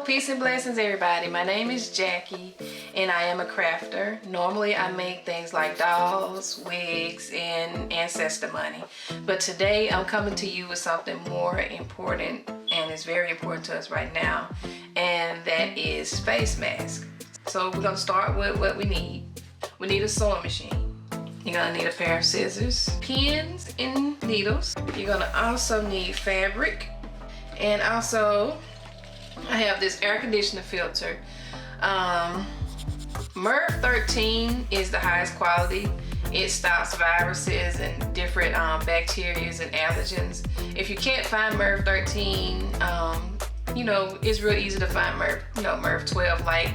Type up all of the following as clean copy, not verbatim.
Peace and blessings, everybody. My name is Jackie and I am a crafter. Normally I make things like dolls, wigs, and ancestor money, but today I'm coming to you with something more important, and it's very important to us right now, and that is face mask. So we're going to start with what we need. We need a sewing machine. You're going to need a pair of scissors, pins and needles. You're going to also need fabric, and also I have this air conditioner filter. MERV 13 is the highest quality. It stops viruses and different bacteria and allergens. If you can't find MERV 13, you know, it's real easy to find MERV 12 Lite.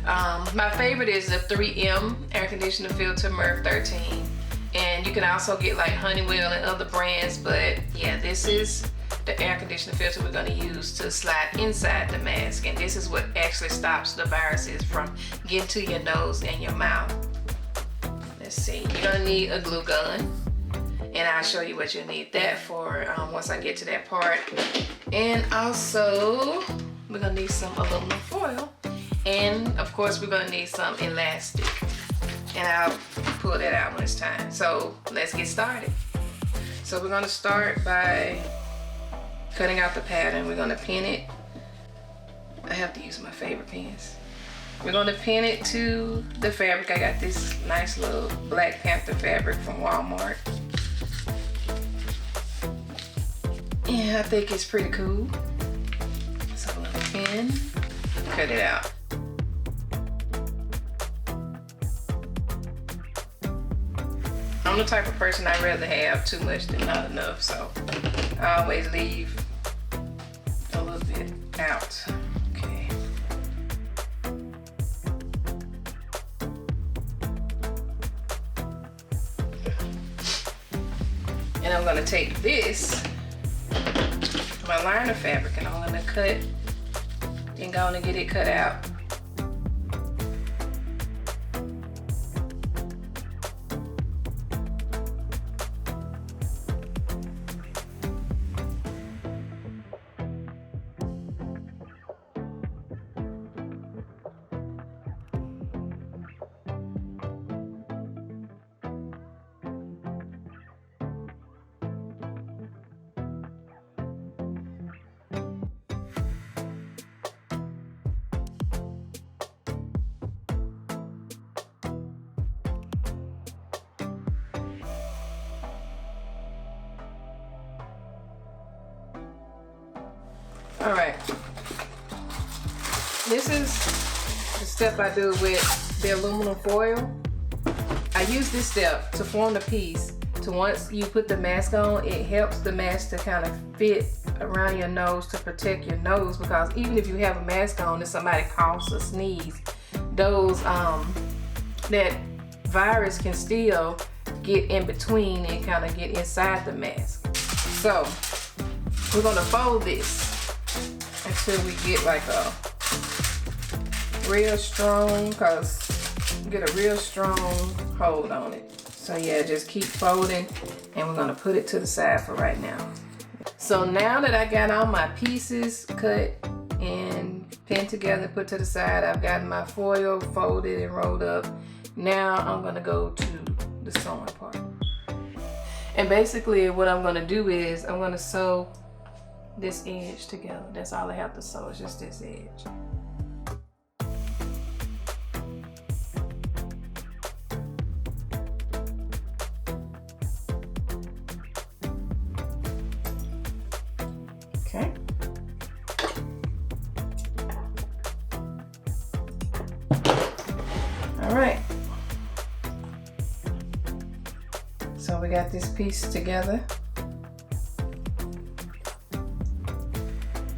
My favorite is the 3M air conditioner filter, MERV 13. And you can also get like Honeywell and other brands, but yeah, this is the air conditioner filter we're going to use to slide inside the mask, and this is what actually stops the viruses from getting to your nose and your mouth. Let's see, you're going to need a glue gun, and I'll show you what you'll need that for once I get to that part. And also we're going to need some aluminum foil, and of course we're going to need some elastic, and I'll pull that out when it's time. So let's get started. So we're going to start by cutting out the pattern. We're going to pin it. I have to use my favorite pins. We're going to pin it to the fabric. I got this nice little Black Panther fabric from Walmart. Yeah, I think it's pretty cool. So I'm going to pin, cut it out. I'm the type of person I'd rather have too much than not enough, so I always leave a little bit out. Okay. And I'm going to take this, my liner fabric, and I'm going to cut and go on and get it cut out. All right, this is the step I do with the aluminum foil. I use this step to form the piece. To once you put the mask on, it helps the mask to kind of fit around your nose to protect your nose, because even if you have a mask on and somebody coughs or sneeze, those that virus can still get in between and kind of get inside the mask. So we're gonna fold this until we get like a real strong, get a real strong hold on it. So yeah, just keep folding, and we're gonna put it to the side for right now. So now that I got all my pieces cut and pinned together, put to the side, I've got my foil folded and rolled up. Now I'm gonna go to the sewing part. And basically what I'm gonna do is I'm gonna sew this edge together. That's all I have to sew, is just this edge. Okay. All right. So we got this piece together.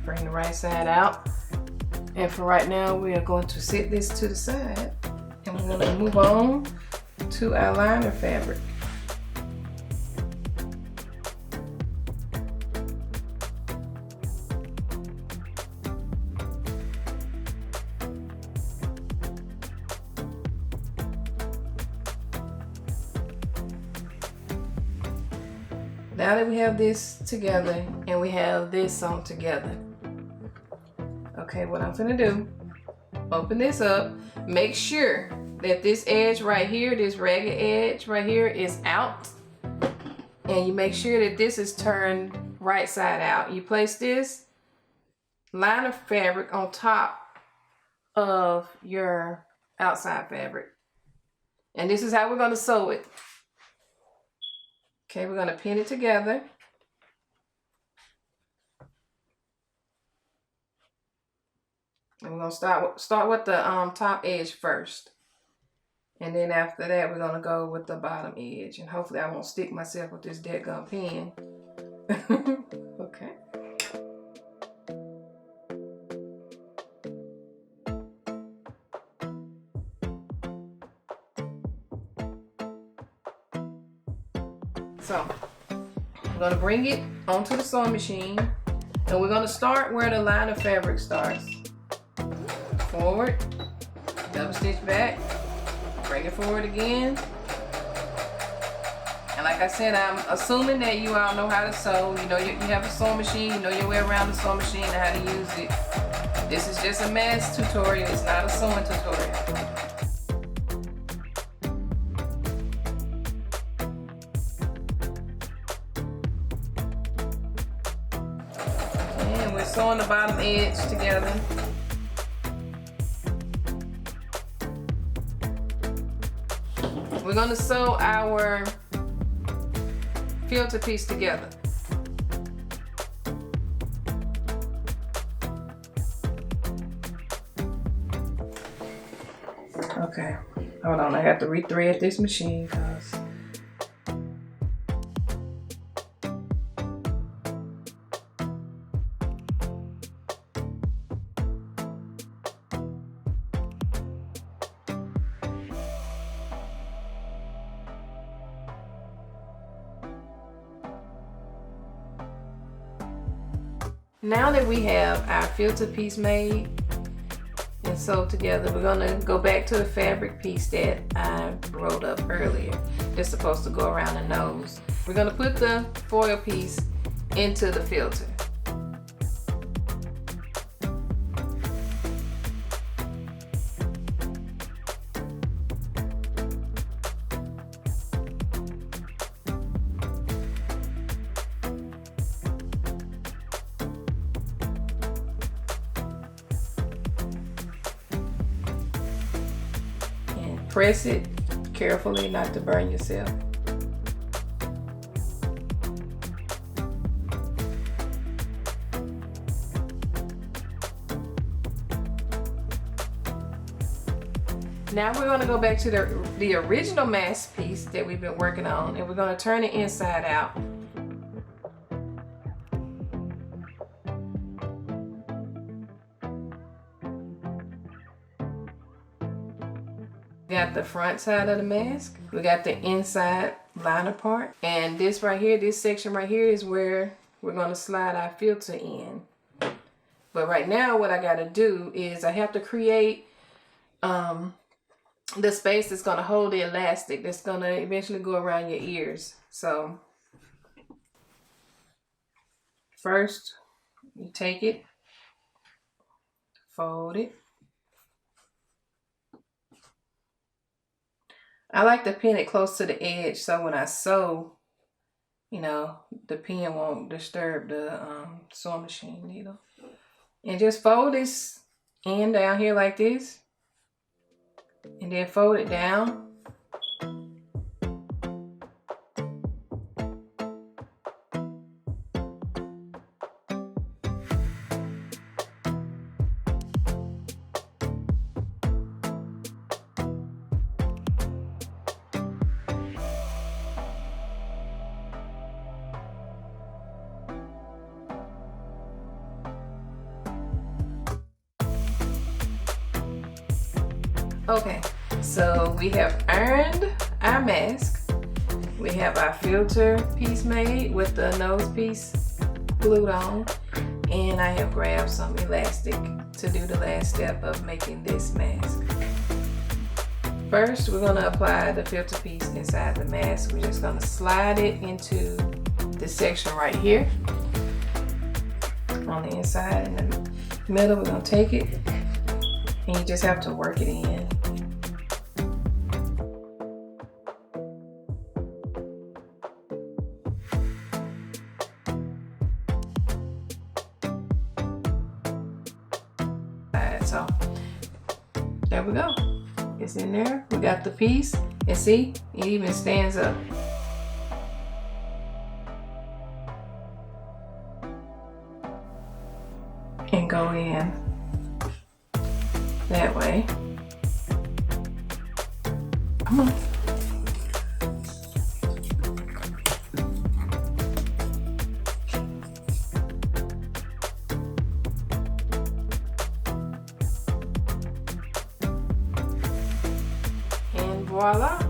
Bring the right side out, and for right now we are going to set this to the side, and we're going to move on to our liner fabric. Now that we have this together and we have this sewn together, Okay, what I'm gonna do, open this up, make sure that this edge right here, this ragged edge right here is out. And you make sure that this is turned right side out. You place this liner fabric on top of your outside fabric. And this is how we're gonna sew it. Okay, we're gonna pin it together. And we're gonna start with the top edge first. And then after that, we're gonna go with the bottom edge. And hopefully I won't stick myself with this deadgum pin. Okay. So, we're gonna bring it onto the sewing machine. And we're gonna start where the line of fabric starts. Forward, double stitch back, bring it forward again. And like I said, I'm assuming that you all know how to sew. You know, you have a sewing machine, you know your way around the sewing machine and how to use it. This is just a mask tutorial, it's not a sewing tutorial. And we're sewing the bottom edge together. We're going to sew our filter piece together. Okay, hold on, I have to rethread this machine because now that we have our filter piece made and sewed together, we're gonna go back to the fabric piece that I rolled up earlier. It's supposed to go around the nose. We're gonna put the foil piece into the filter. Press it carefully not to burn yourself. Now we're going to go back to the original mask piece that we've been working on, and we're going to turn it inside out. We got the front side of the mask, we got the inside liner part, and this right here, this section right here is where we're going to slide our filter in. But right now what I got to do is I have to create the space that's going to hold the elastic that's going to eventually go around your ears. So first you take it, fold it. I like to pin it close to the edge so when I sew, you know, the pin won't disturb the sewing machine needle. And just fold this end down here like this. And then fold it down. Okay, so we have ironed our mask. We have our filter piece made with the nose piece glued on. And I have grabbed some elastic to do the last step of making this mask. First, we're going to apply the filter piece inside the mask. We're just going to slide it into this section right here on the inside, and then middle, we're gonna take it, and you just have to work it in. So there we go. It's in there. We got the piece, and see, it even stands up. And go in that way. Come on. And voila,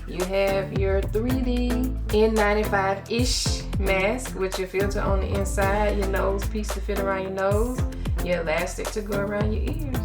you have your 3D N95-ish mask with your filter on the inside, your nose piece to fit around your nose, your elastic to go around your ears.